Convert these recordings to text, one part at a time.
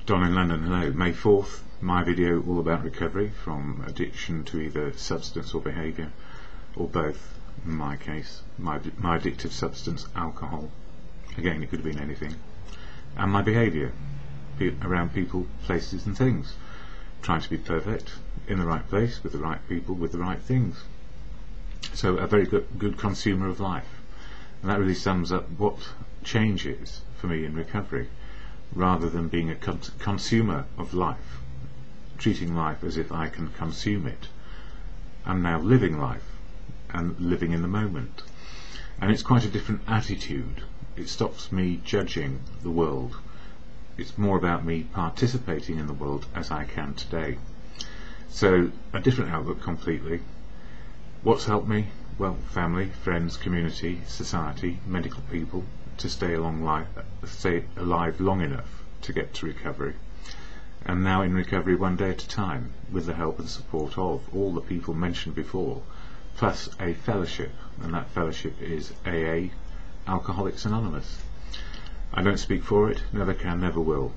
Don in London, hello. May 4th, my video all about recovery from addiction to either substance or behaviour, or both. In my case, my addictive substance, alcohol. Again, it could have been anything. And my behaviour around people, places and things. Trying to be perfect, in the right place, with the right people, with the right things. So a very good consumer of life. And that really sums up what change is for me in recovery. Rather than being a consumer of life, treating life as if I can consume it, I'm now living life and living in the moment. And it's quite a different attitude. It stops me judging the world. It's more about me participating in the world as I can today. So a different outlook completely. What's helped me? Well, family, friends, community, society, medical people, to stay alive long enough to get to recovery. And now in recovery one day at a time, with the help and support of all the people mentioned before, plus a fellowship, and that fellowship is AA, Alcoholics Anonymous. I don't speak for it, never can, never will,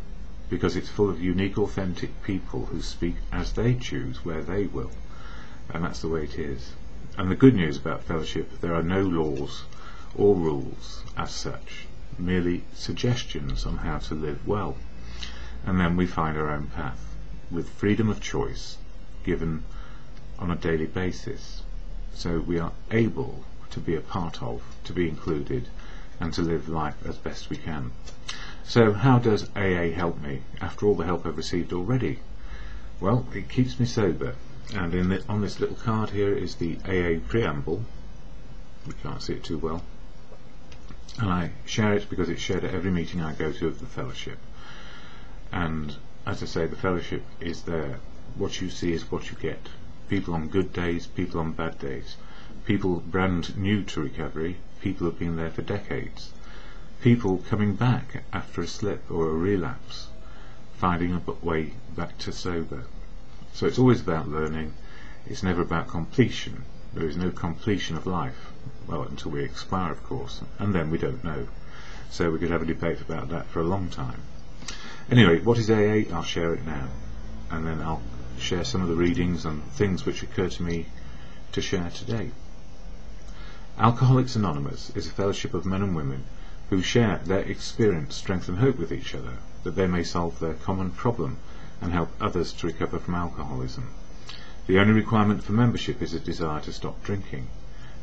because it's full of unique, authentic people who speak as they choose, where they will, and that's the way it is. And the good news about fellowship, there are no laws or rules as such, merely suggestions on how to live well, and then we find our own path with freedom of choice given on a daily basis, so we are able to be a part of, to be included, and to live life as best we can. So how does AA help me after all the help I've received already? Well, it keeps me sober, and on this little card here is the AA preamble. We can't see it too well, and I share it because it's shared at every meeting I go to of the fellowship. And as I say, the fellowship is there. What you see is what you get. People on good days, people on bad days, people brand new to recovery, people who've been there for decades, people coming back after a slip or a relapse, finding a way back to sober. So it's always about learning. It's never about completion. There is no completion of life, well, until we expire, of course, and then we don't know. So we could have a debate about that for a long time. Anyway, what is AA? I'll share it now, and then I'll share some of the readings and things which occur to me to share today. Alcoholics Anonymous is a fellowship of men and women who share their experience, strength and hope with each other, that they may solve their common problem and help others to recover from alcoholism. The only requirement for membership is a desire to stop drinking.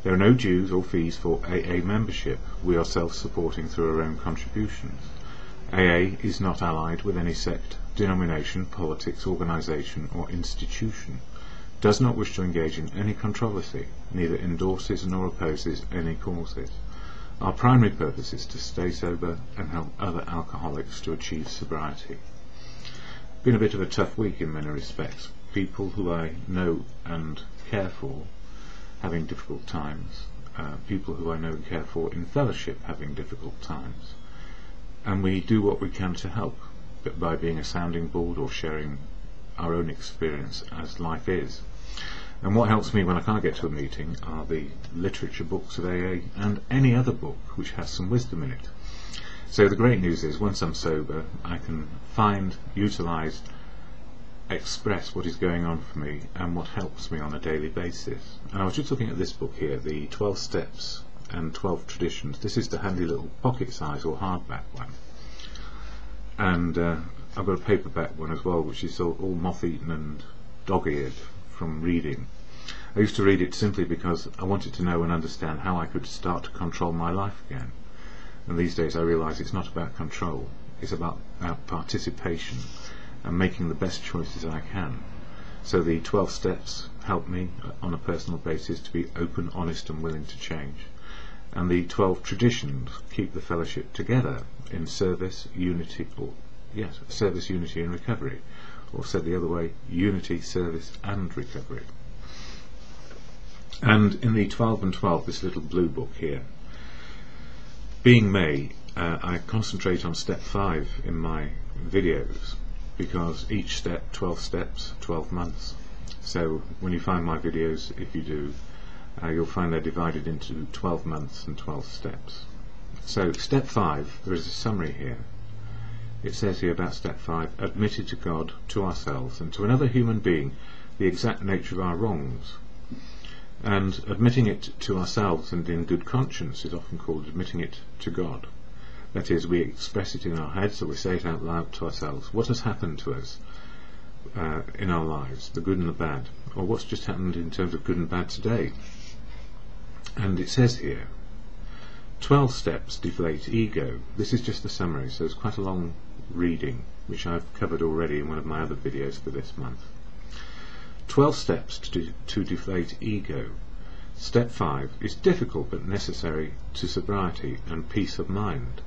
There are no dues or fees for AA membership. We are self-supporting through our own contributions. AA is not allied with any sect, denomination, politics, organisation or institution, does not wish to engage in any controversy, neither endorses nor opposes any causes. Our primary purpose is to stay sober and help other alcoholics to achieve sobriety. Been a bit of a tough week in many respects. People who I know and care for having difficult times, people who I know and care for in fellowship having difficult times, and we do what we can to help, but by being a sounding board or sharing our own experience as life is. And what helps me when I can't get to a meeting are the literature books of AA and any other book which has some wisdom in it. So the great news is, once I'm sober, I can find, utilise, express what is going on for me and what helps me on a daily basis. And I was just looking at this book here, the 12 Steps and 12 Traditions. This is the handy little pocket size or hardback one. And I've got a paperback one as well, which is all moth-eaten and dog-eared from reading. I used to read it simply because I wanted to know and understand how I could start to control my life again. And these days I realise it's not about control, it's about participation and making the best choices I can. So the 12 steps help me on a personal basis to be open, honest and willing to change. And the 12 traditions keep the fellowship together in service, unity, service, unity and recovery. Or said the other way, unity, service and recovery. And in the 12 and 12, this little blue book here, being May, I concentrate on step 5 in my videos, because each step, 12 steps, 12 months. So when you find my videos, if you do, you'll find they're divided into 12 months and 12 steps. So step 5, there is a summary here. It says here about step 5, admitted to God, to ourselves, and to another human being the exact nature of our wrongs. And admitting it to ourselves and in good conscience is often called admitting it to God. That is, we express it in our heads, or we say it out loud to ourselves. What has happened to us in our lives, the good and the bad, or what's just happened in terms of good and bad today. And it says here, 12 steps deflate ego. This is just the summary, so it's quite a long reading, which I've covered already in one of my other videos for this month. 12 steps to deflate ego. Step 5 is difficult but necessary to sobriety and peace of mind.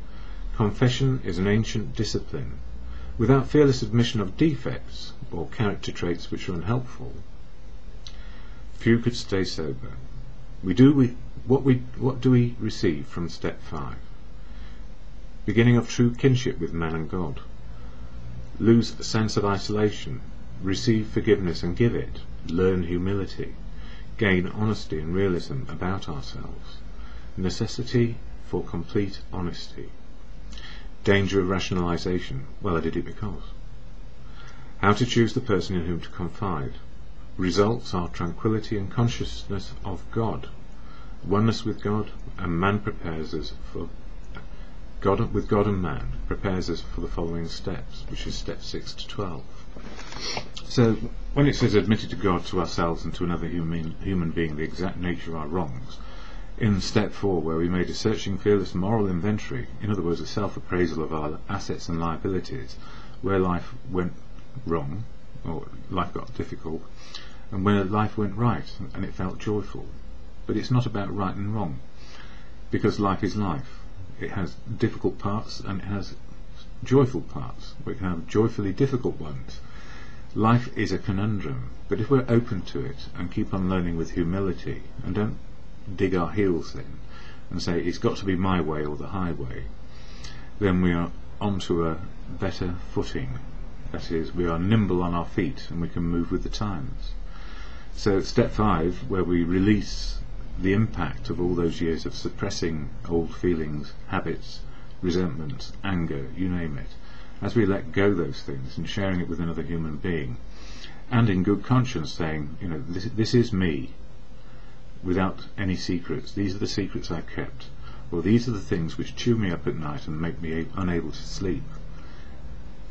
Confession is an ancient discipline. Without fearless admission of defects or character traits which are unhelpful, few could stay sober. What do we receive from step 5? Beginning of true kinship with man and God. Lose a sense of isolation. Receive forgiveness and give it. Learn humility. Gain honesty and realism about ourselves. Necessity for complete honesty. Danger of rationalization. Well, I did it because. How to choose the person in whom to confide. Results are tranquility and consciousness of God. Oneness with God and man prepares us for God, with God and man prepares us for the following steps, which is step 6 to 12. So when it says admitted to God, to ourselves, and to another human being the exact nature of our wrongs, in step 4, where we made a searching, fearless moral inventory, in other words, a self-appraisal of our assets and liabilities, where life went wrong, or life got difficult, and where life went right, and it felt joyful. But it's not about right and wrong, because life is life. It has difficult parts and it has joyful parts. We can have joyfully difficult ones. Life is a conundrum, but if we're open to it and keep on learning with humility and don't dig our heels in and say it's got to be my way or the highway, then we are onto a better footing. That is, we are nimble on our feet and we can move with the times. So step 5, where we release the impact of all those years of suppressing old feelings, habits, resentments, anger, you name it, as we let go those things and sharing it with another human being, and in good conscience saying, you know, this is me, without any secrets. These are the secrets I've kept, or these are the things which chew me up at night and make me unable to sleep.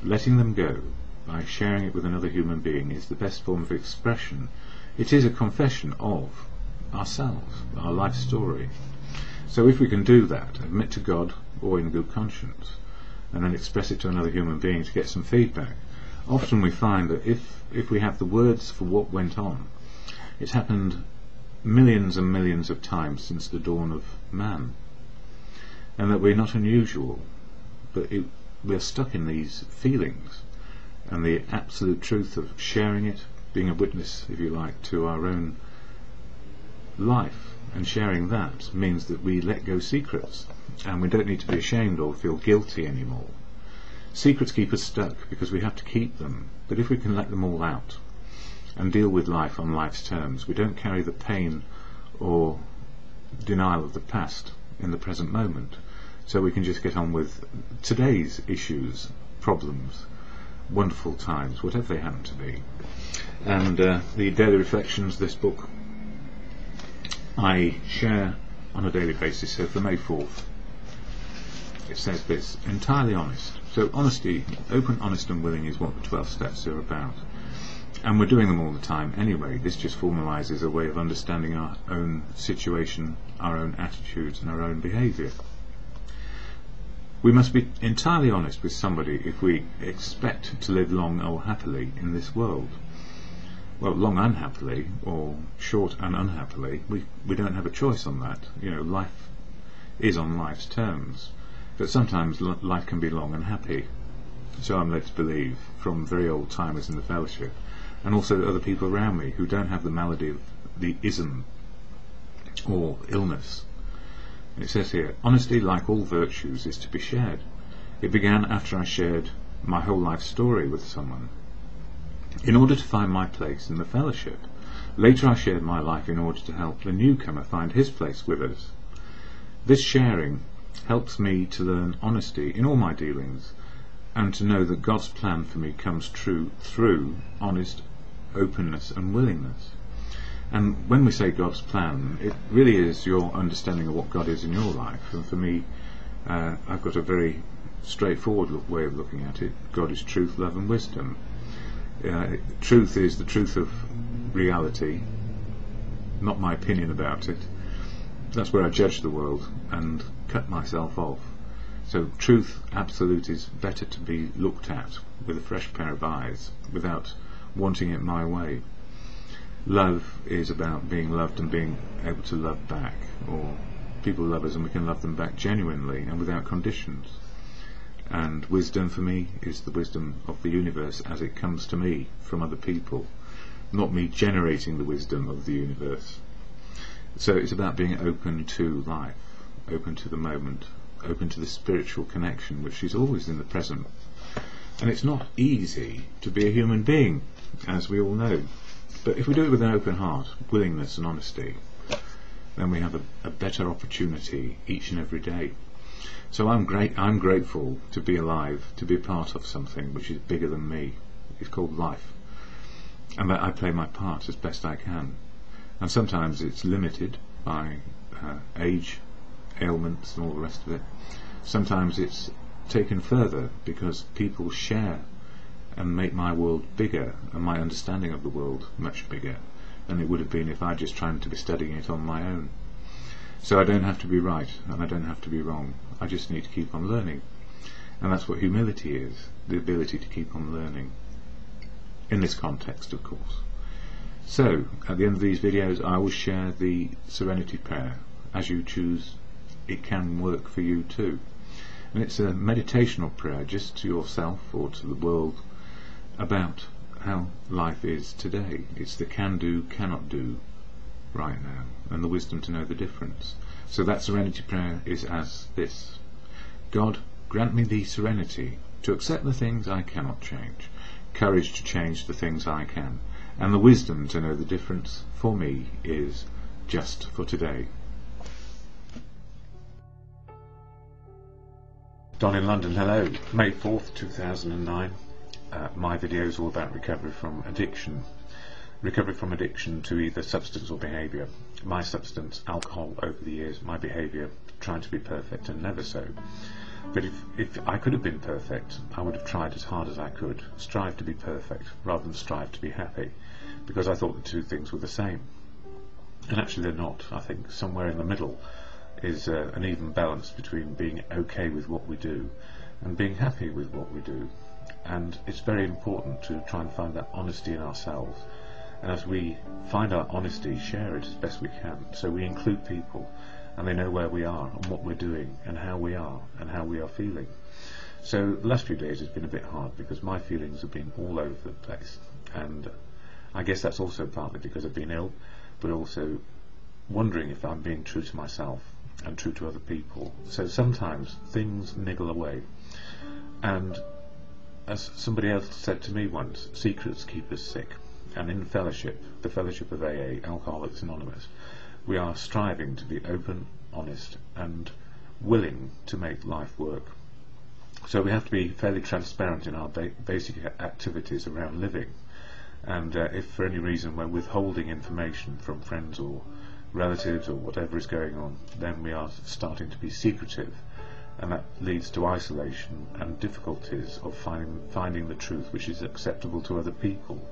Letting them go by sharing it with another human being is the best form of expression. It is a confession of ourselves, our life story. So if we can do that, admit to God or in good conscience, and then express it to another human being to get some feedback, often we find that if we have the words for what went on, it's happened millions and millions of times since the dawn of man, and that we're not unusual, but we're stuck in these feelings, and the absolute truth of sharing it, being a witness, if you like, to our own life, and sharing that means that we let go secrets, and we don't need to be ashamed or feel guilty anymore. Secrets keep us stuck because we have to keep them, but if we can let them all out and deal with life on life's terms, we don't carry the pain or denial of the past in the present moment, so we can just get on with today's issues, problems, wonderful times, whatever they happen to be. And the daily reflections, this book, I share on a daily basis. So for May 4th, it says this: entirely honest. So honesty, open, honest and willing, is what the 12 steps are about. And we're doing them all the time anyway. This just formalises a way of understanding our own situation, our own attitudes and our own behaviour. We must be entirely honest with somebody if we expect to live long or happily in this world. Well, long unhappily, or short and unhappily, we don't have a choice on that. You know, life is on life's terms, but sometimes life can be long and happy. So I'm led to believe from very old timers in the fellowship, and also other people around me who don't have the malady of the ism or illness. And it says here, honesty, like all virtues, is to be shared. It began after I shared my whole life story with someone, in order to find my place in the fellowship. Later I shared my life in order to help the newcomer find his place with us. This sharing helps me to learn honesty in all my dealings, and to know that God's plan for me comes true through honest openness and willingness. And when we say God's plan, it really is your understanding of what God is in your life. And for me, I've got a very straightforward way of looking at it. God is truth, love and wisdom. Truth is the truth of reality, not my opinion about it. That's where I judge the world and cut myself off. So truth absolute is better to be looked at with a fresh pair of eyes without wanting it my way. Love is about being loved and being able to love back, or people love us and we can love them back genuinely and without conditions. And wisdom for me is the wisdom of the universe as it comes to me from other people, not me generating the wisdom of the universe. So it's about being open to life, open to the moment, open to the spiritual connection which is always in the present. And it's not easy to be a human being, as we all know. But if we do it with an open heart, willingness and honesty, then we have a better opportunity each and every day. So I'm grateful to be alive, to be a part of something which is bigger than me. It's called life. And that I play my part as best I can. And sometimes it's limited by age, ailments and all the rest of it. Sometimes it's taken further because people share and make my world bigger and my understanding of the world much bigger than it would have been if I just tried to be studying it on my own. So I don't have to be right and I don't have to be wrong. I just need to keep on learning. And that's what humility is, the ability to keep on learning. In this context, of course. So, at the end of these videos I will share the Serenity Prayer. As you choose, it can work for you too. And it's a meditational prayer just to yourself or to the world about how life is today. It's the can do, cannot do right now, and the wisdom to know the difference. So that Serenity Prayer is as this: God, grant me the serenity to accept the things I cannot change, courage to change the things I can, and the wisdom to know the difference for me is just for today. Don in London, hello. May 4th, 2009. My video is all about recovery from addiction. Recovery from addiction to either substance or behaviour. My substance, alcohol, over the years. My behaviour, trying to be perfect and never so. But if I could have been perfect, I would have tried as hard as I could. Strive to be perfect rather than strive to be happy, because I thought the two things were the same. And actually they're not. I think somewhere in the middle is an even balance between being okay with what we do and being happy with what we do. And it's very important to try and find that honesty in ourselves, and as we find our honesty, share it as best we can, so we include people and they know where we are and what we're doing and how we are feeling. So the last few days has been a bit hard because my feelings have been all over the place, and I guess that's also partly because I've been ill, but also wondering if I'm being true to myself and true to other people. So sometimes things niggle away, and as somebody else said to me once, secrets keep us sick. And in fellowship, the fellowship of AA, Alcoholics Anonymous, we are striving to be open, honest and willing to make life work. So we have to be fairly transparent in our basic activities around living, and if for any reason we're withholding information from friends or relatives or whatever is going on, then we are starting to be secretive, and that leads to isolation and difficulties of finding the truth which is acceptable to other people,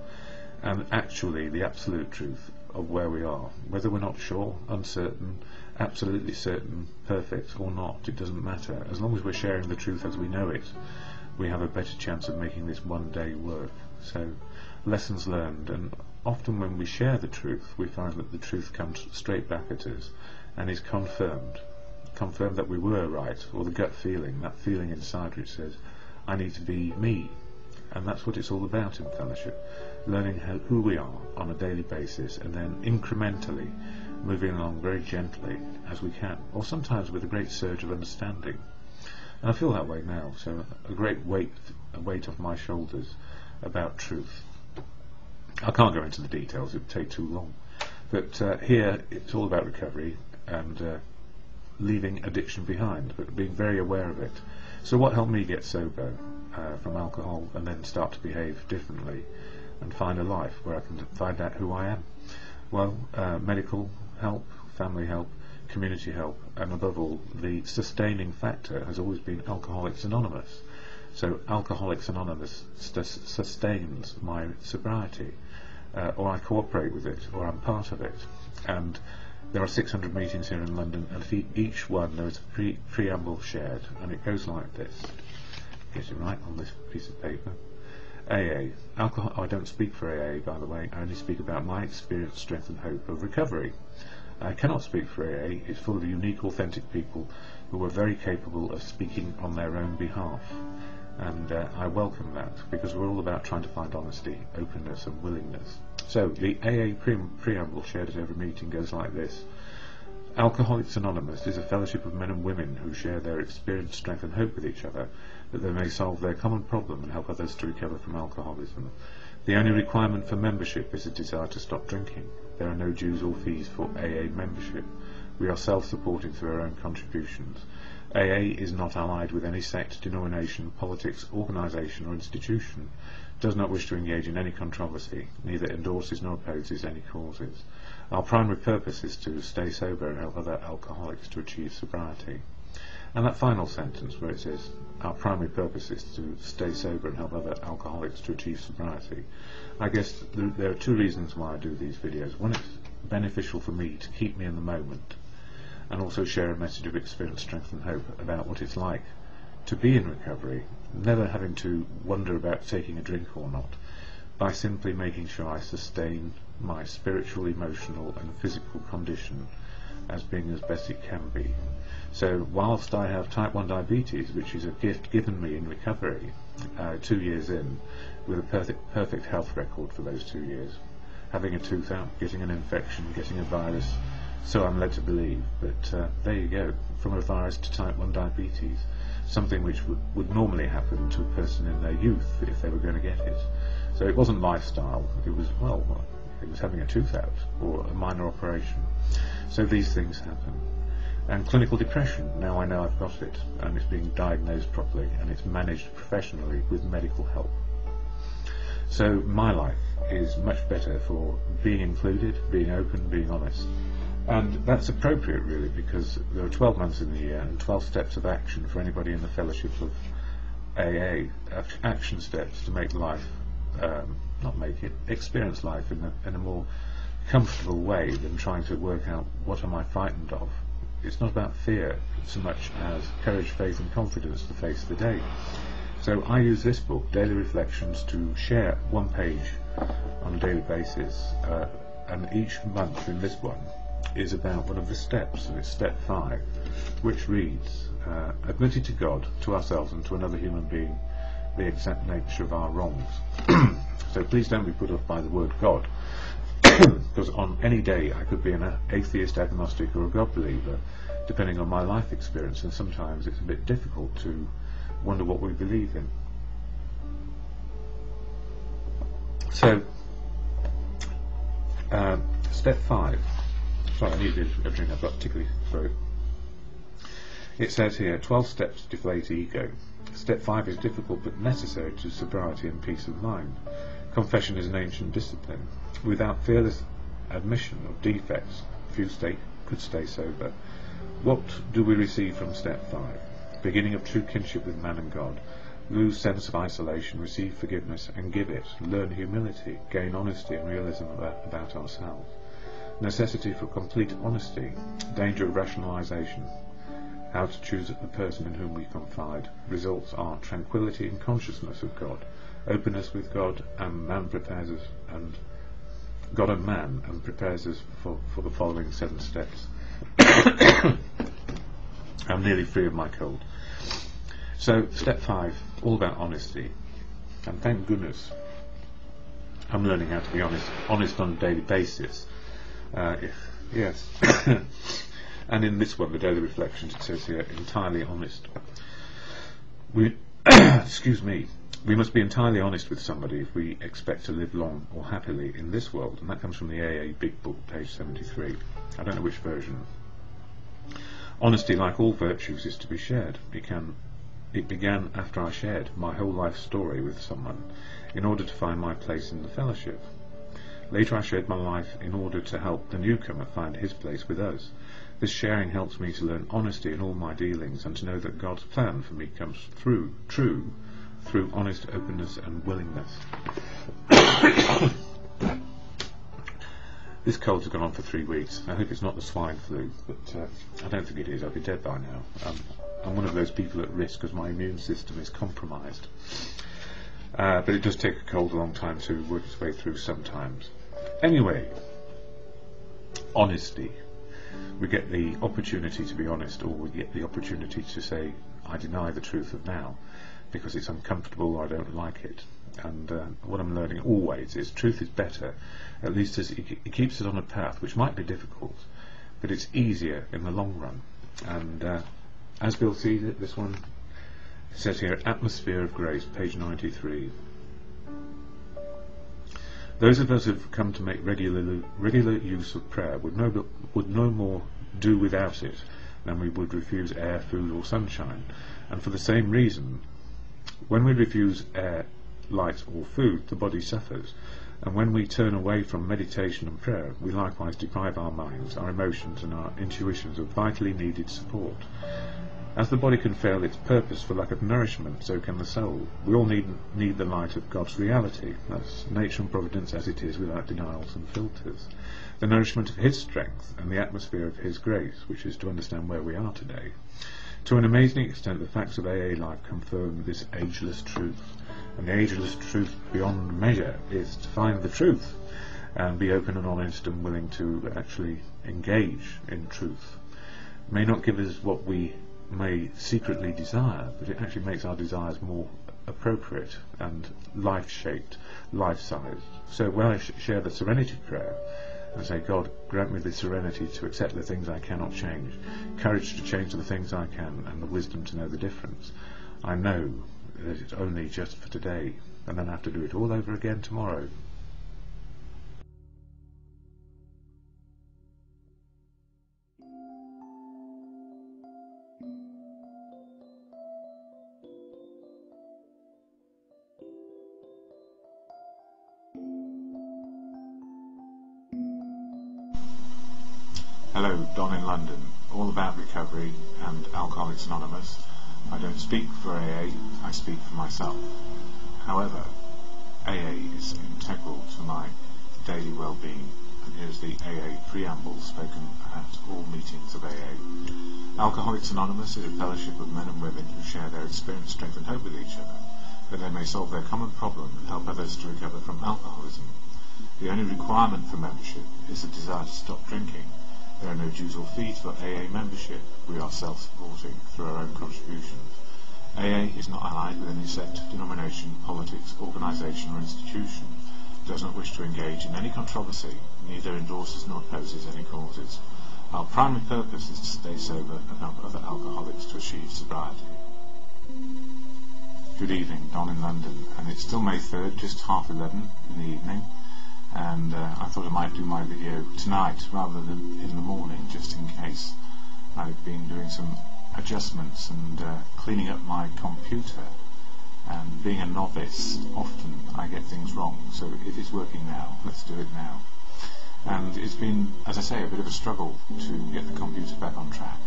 and actually the absolute truth of where we are, whether we're not sure, uncertain, absolutely certain, perfect or not. It doesn't matter. As long as we're sharing the truth as we know it, we have a better chance of making this one day work. So lessons learned, and often when we share the truth we find that the truth comes straight back at us and is confirmed that we were right, or the gut feeling, that feeling inside which says I need to be me. And that's what it's all about in fellowship, learning who we are on a daily basis, and then incrementally moving along very gently as we can, or sometimes with a great surge of understanding. And I feel that way now, so a great weight off my shoulders about truth. I can't go into the details, it would take too long, but here it's all about recovery, and leaving addiction behind, but being very aware of it. So what helped me get sober from alcohol and then start to behave differently and find a life where I can find out who I am? Well, medical help, family help, community help, and above all, the sustaining factor has always been Alcoholics Anonymous. So Alcoholics Anonymous sustains my sobriety, or I cooperate with it, or I'm part of it. And there are 600 meetings here in London, and for each one there is a preamble shared, and it goes like this. Get it right on this piece of paper. AA. Alcohol. I don't speak for AA, by the way. I only speak about my experience, strength and hope of recovery. I cannot speak for AA. It's full of unique, authentic people who are very capable of speaking on their own behalf. And I welcome that, because we're all about trying to find honesty, openness and willingness. So the AA preamble shared at every meeting goes like this. Alcoholics Anonymous is a fellowship of men and women who share their experience, strength and hope with each other, that they may solve their common problem and help others to recover from alcoholism. The only requirement for membership is a desire to stop drinking. There are no dues or fees for AA membership. We are self-supporting through our own contributions. AA is not allied with any sect, denomination, politics, organisation or institution, does not wish to engage in any controversy, neither endorses nor opposes any causes. Our primary purpose is to stay sober and help other alcoholics to achieve sobriety. And that final sentence where it says, our primary purpose is to stay sober and help other alcoholics to achieve sobriety, I guess there are two reasons why I do these videos. One, it's beneficial for me to keep me in the moment, and also share a message of experience, strength and hope about what it's like to be in recovery, never having to wonder about taking a drink or not, by simply making sure I sustain my spiritual, emotional and physical condition as being as best it can be. So whilst I have type 1 diabetes, which is a gift given me in recovery 2 years in, with a perfect health record for those 2 years, having a tooth out, getting an infection, getting a virus, so I'm led to believe, but there you go, from a virus to type 1 diabetes, something which would normally happen to a person in their youth if they were going to get it. So it wasn't lifestyle, it was, well, it was having a tooth out or a minor operation. So these things happen. And clinical depression, now I know I've got it, and it's being diagnosed properly, and it's managed professionally with medical help. So my life is much better for being included, being open, being honest. And that's appropriate really, because there are 12 months in the year and 12 steps of action for anybody in the fellowship of AA, action steps to make life, experience life in a more comfortable way than trying to work out what am I frightened of. It's not about fear so much as courage, faith and confidence to face the day. So I use this book, Daily Reflections, to share one page on a daily basis, and each month in this one is about one of the steps, and it's step 5, which reads, admitting to God, to ourselves and to another human being the exact nature of our wrongs. So please don't be put off by the word God, because on any day I could be an atheist, agnostic or a God believer, depending on my life experience, and sometimes it's a bit difficult to wonder what we believe in. So step 5, sorry, I need a drink, I've got a tickly throat. It says here, 12 steps deflate ego. Step 5 is difficult but necessary to sobriety and peace of mind. Confession is an ancient discipline. Without fearless admission of defects, few could stay sober. What do we receive from step 5? Beginning of true kinship with man and God. Lose sense of isolation, receive forgiveness and give it. Learn humility, gain honesty and realism about ourselves. Necessity for complete honesty. Danger of rationalization. How to choose the person in whom we confide. Results are tranquility and consciousness of God, openness with God and man prepares us, and God and man, and prepares us for the following 7 steps. I'm nearly free of my cold. So step 5, all about honesty, and thank goodness I'm learning how to be honest on a daily basis. Yes. And in this one, the daily reflections, it says here, entirely honest. Excuse me. We must be entirely honest with somebody if we expect to live long or happily in this world, and that comes from the AA Big Book, page 73. I don't know which version. Honesty, like all virtues, is to be shared. It began after I shared my whole life story with someone in order to find my place in the fellowship. Later I shared my life in order to help the newcomer find his place with us. This sharing helps me to learn honesty in all my dealings and to know that God's plan for me comes through honest openness and willingness. This cold has gone on for 3 weeks. I hope it's not the swine flu, but I don't think it is. I'd be dead by now. I'm one of those people at risk because my immune system is compromised. But it does take a cold a long time to work its way through sometimes. Anyway, honesty. We get the opportunity to be honest, or we get the opportunity to say, I deny the truth of now, because it's uncomfortable or I don't like it. And what I'm learning always is truth is better, at least as it keeps us on a path which might be difficult, but it's easier in the long run. And as Bill sees it, this one says here, Atmosphere of Grace, page 93. Those of us who have come to make regular use of prayer would no more do without it than we would refuse air, food or sunshine. And for the same reason, when we refuse air, light or food, the body suffers. And when we turn away from meditation and prayer, we likewise deprive our minds, our emotions and our intuitions of vitally needed support. As the body can fail its purpose for lack of nourishment, so can the soul. We all need the light of God's reality. That's nature and providence as it is, without denials and filters. The nourishment of His strength and the atmosphere of His grace, which is to understand where we are today. To an amazing extent, the facts of AA life confirm this ageless truth. And the ageless truth beyond measure is to find the truth and be open and honest and willing to actually engage in truth. It may not give us what we may secretly desire, but it actually makes our desires more appropriate and life-shaped, life-sized. So when I share the Serenity Prayer and say, God, grant me the serenity to accept the things I cannot change, courage to change the things I can, and the wisdom to know the difference, I know that it's only just for today, and then I have to do it all over again tomorrow. Hello, Don in London, all about recovery and Alcoholics Anonymous. I don't speak for AA, I speak for myself. However, AA is integral to my daily well-being, and here's the AA preamble spoken at all meetings of AA. Alcoholics Anonymous is a fellowship of men and women who share their experience, strength and hope with each other, that they may solve their common problem and help others to recover from alcoholism. The only requirement for membership is the desire to stop drinking. There are no dues or fees for AA membership. We are self-supporting through our own contributions. AA is not allied with any sect, denomination, politics, organisation or institution. It does not wish to engage in any controversy, neither endorses nor opposes any causes. Our primary purpose is to stay sober and help other alcoholics to achieve sobriety. Good evening, Don in London, and it's still May 3rd, just 11:30 in the evening. And I thought I might do my video tonight rather than in the morning, just in case. I've been doing some adjustments and cleaning up my computer, and being a novice, often I get things wrong, so it is working now. Let's do it now. And it's been, as I say, a bit of a struggle to get the computer back on track,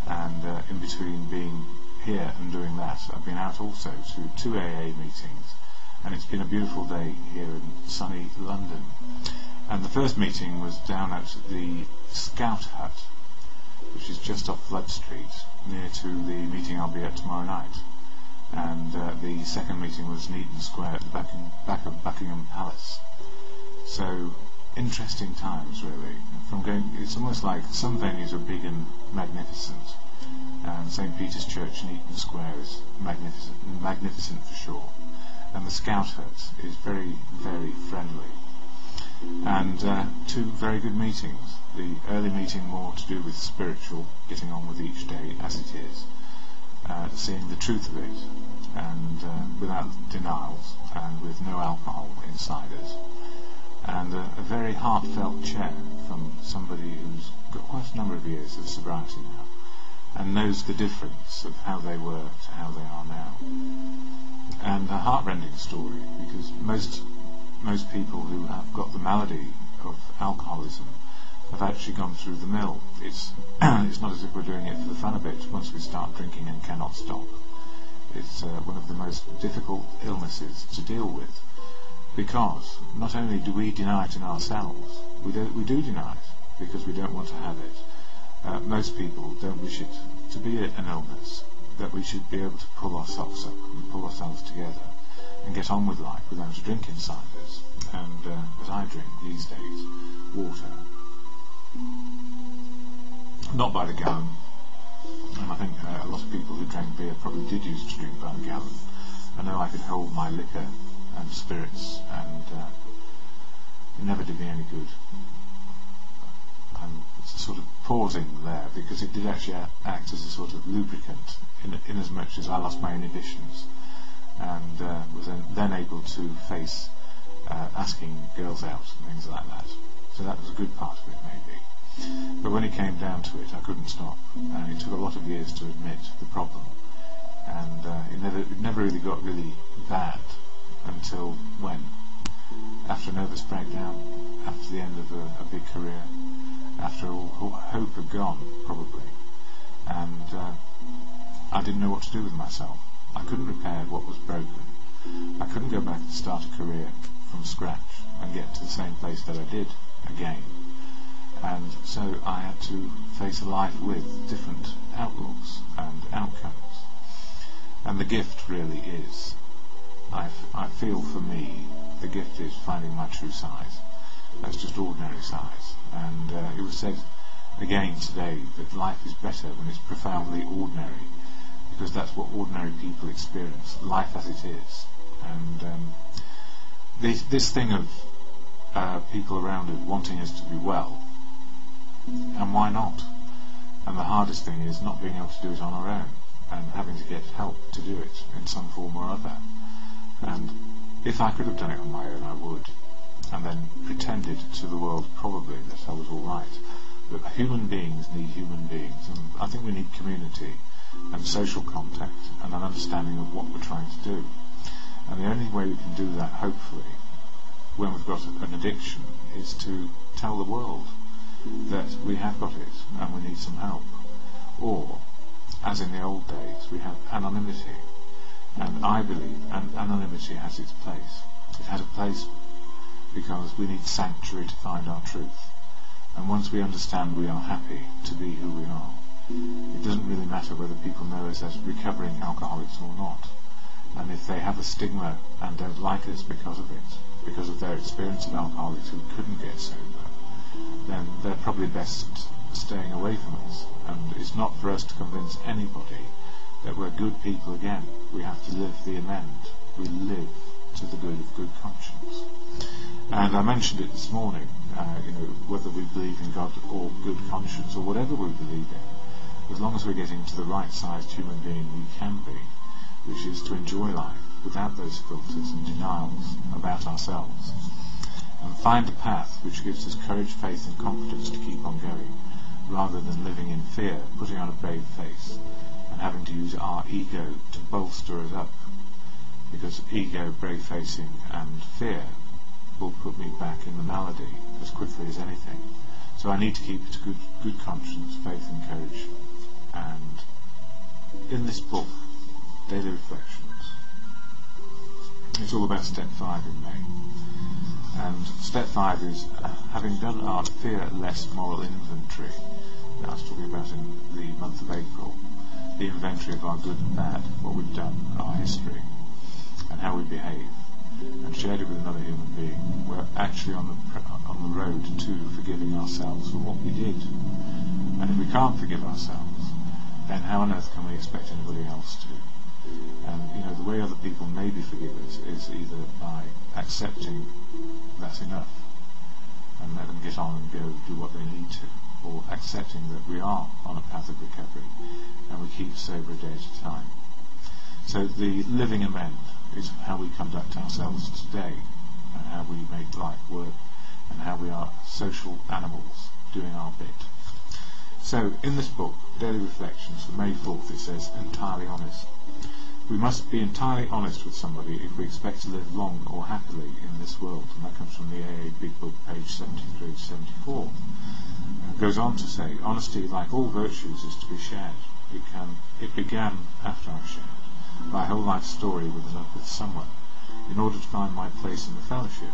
and in between being here and doing that, I've been out also to 2 AA meetings. And it's been a beautiful day here in sunny London. And the first meeting was down at the Scout Hut, which is just off Flood Street, near to the meeting I'll be at tomorrow night. And the second meeting was Neaton Square at the back of Buckingham Palace. So interesting times, really. It's almost like some venues are big and magnificent, and St. Peter's Church, Neaton Square, is magnificent for sure. And the Scout Hut is very, very friendly. And 2 very good meetings. The early meeting more to do with spiritual, getting on with each day as it is, seeing the truth of it, and without denials, and with no alcohol inside us. and a very heartfelt chair from somebody who's got quite a number of years of sobriety now and knows the difference of how they were to how they are now. And a heartrending story, because most people who have got the malady of alcoholism have actually gone through the mill. It's not as if we're doing it for the fun of it once we start drinking and cannot stop. It's one of the most difficult illnesses to deal with, because not only do we deny it in ourselves, we do deny it because we don't want to have it. Most people don't wish it to be an illness, that we should be able to pull our socks up and pull ourselves together and get on with life without a drink inside us. And as I drink these days, water. Not by the gallon. And I think a lot of people who drank beer probably did used to drink by the gallon. I know I could hold my liquor and spirits, and it never did me any good. I'm sort of pausing there because it did actually act as a sort of lubricant, in as much as I lost my inhibitions and was then able to face asking girls out and things like that. So that was a good part of it, maybe. But when it came down to it, I couldn't stop, and it took a lot of years to admit the problem. And it never really got really bad until when? After a nervous breakdown, after the end of a big career, after all hope had gone, probably. And I didn't know what to do with myself. I couldn't repair what was broken. I couldn't go back and start a career from scratch and get to the same place that I did again. And so I had to face a life with different outlooks and outcomes. And the gift really is, I feel for me, the gift is finding my true size. That's just ordinary size. And it was said again today that life is better when it's profoundly ordinary, because that's what ordinary people experience, life as it is. And this thing of people around us wanting us to be well, and why not? And the hardest thing is not being able to do it on our own and having to get help to do it in some form or other. And if I could have done it on my own, I would, and then pretended to the world probably that I was all right. But human beings need human beings, and I think we need community and social contact and an understanding of what we're trying to do. And the only way we can do that, hopefully, when we've got an addiction, is to tell the world that we have got it and we need some help. Or, as in the old days, we have anonymity. And I believe anonymity has its place. It has a place because we need sanctuary to find our truth. And once we understand we are happy to be who we are, it doesn't really matter whether people know us as recovering alcoholics or not. And if they have a stigma and don't like us because of it, because of their experience of alcoholics who couldn't get sober, then they're probably best staying away from us. And it's not for us to convince anybody that we're good people again. We have to live the amend. We live to the good of good conscience. And I mentioned it this morning, whether we believe in God or good conscience or whatever we believe in, as long as we're getting to the right-sized human being we can be, which is to enjoy life without those filters and denials about ourselves, and find a path which gives us courage, faith and confidence to keep on going, rather than living in fear, putting on a brave face, and having to use our ego to bolster us up, because ego, brave facing and fear will put me back in the malady as quickly as anything. So I need to keep it to good conscience, faith and courage. And in this book, Daily Reflections, it's all about step 5 in May. And step 5 is having done our fear-less moral inventory that I was talking about in the month of April, the inventory of our good and bad, what we've done, our history, and how we behave, and shared it with another human being. We're actually on the road to forgiving ourselves for what we did. And if we can't forgive ourselves, then how on earth can we expect anybody else to? And the way other people maybe forgive us is either by accepting that's enough and let them get on and go do what they need to, or accepting that we are on a path of recovery and we keep sober a day at a time. So the living amend is how we conduct ourselves today and how we make life work and how we are social animals doing our bit. So, in this book, Daily Reflections, for May 4th, it says, entirely honest. We must be entirely honest with somebody if we expect to live long or happily in this world, and that comes from the AA Big Book, page 73 to 74. It goes on to say, honesty, like all virtues, is to be shared. It began after I've shared my whole life story with someone, in order to find my place in the fellowship.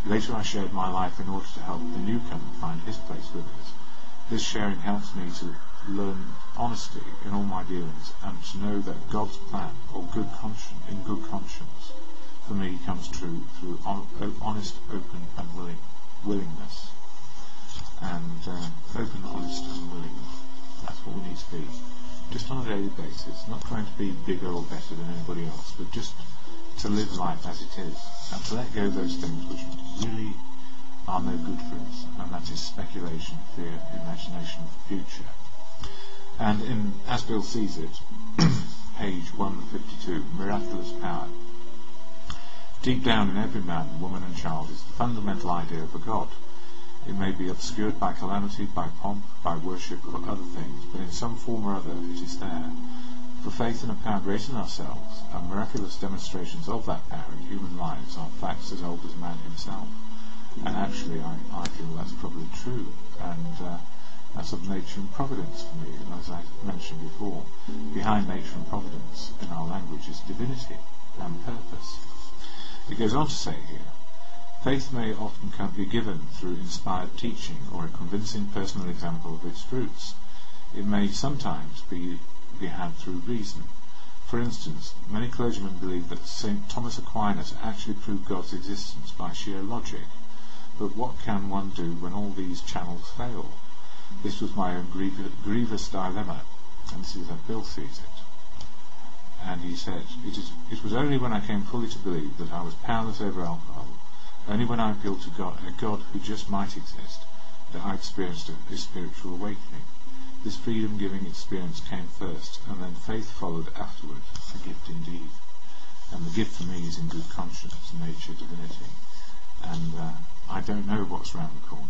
Later I shared my life in order to help the newcomer find his place with us. This sharing helps me to learn honesty in all my dealings, and to know that God's plan, or good conscience, for me comes true through honest, open and willingness. And open, honest and willing. That's what we need to be. Just on a daily basis, not trying to be bigger or better than anybody else, but just to live life as it is, and to let go of those things which really are no good for us, and that is speculation, fear, imagination of the future. And in As Bill Sees It, page 152, Miraculous Power. Deep down in every man, woman and child is the fundamental idea of a God. It may be obscured by calamity, by pomp, by worship, or other things, but in some form or other it is there. For faith in a power greater than ourselves, and miraculous demonstrations of that power in human lives are facts as old as man himself. And actually I feel that's probably true, and that's of nature and providence for me, as I mentioned before. Behind nature and providence in our language is divinity and purpose. It goes on to say here, faith may often be given through inspired teaching or a convincing personal example of its fruits. It may sometimes be had through reason. For instance, many clergymen believe that St. Thomas Aquinas actually proved God's existence by sheer logic. But what can one do when all these channels fail? This was my own grievous dilemma, and this is how Bill sees it. And he said, it was only when I came fully to believe that I was powerless over alcohol, only when I appealed to God, a God who just might exist, that I experienced a spiritual awakening. This freedom-giving experience came first, and then faith followed afterward, a gift indeed. And the gift for me is in good conscience, nature, divinity. And I don't know what's round the corner.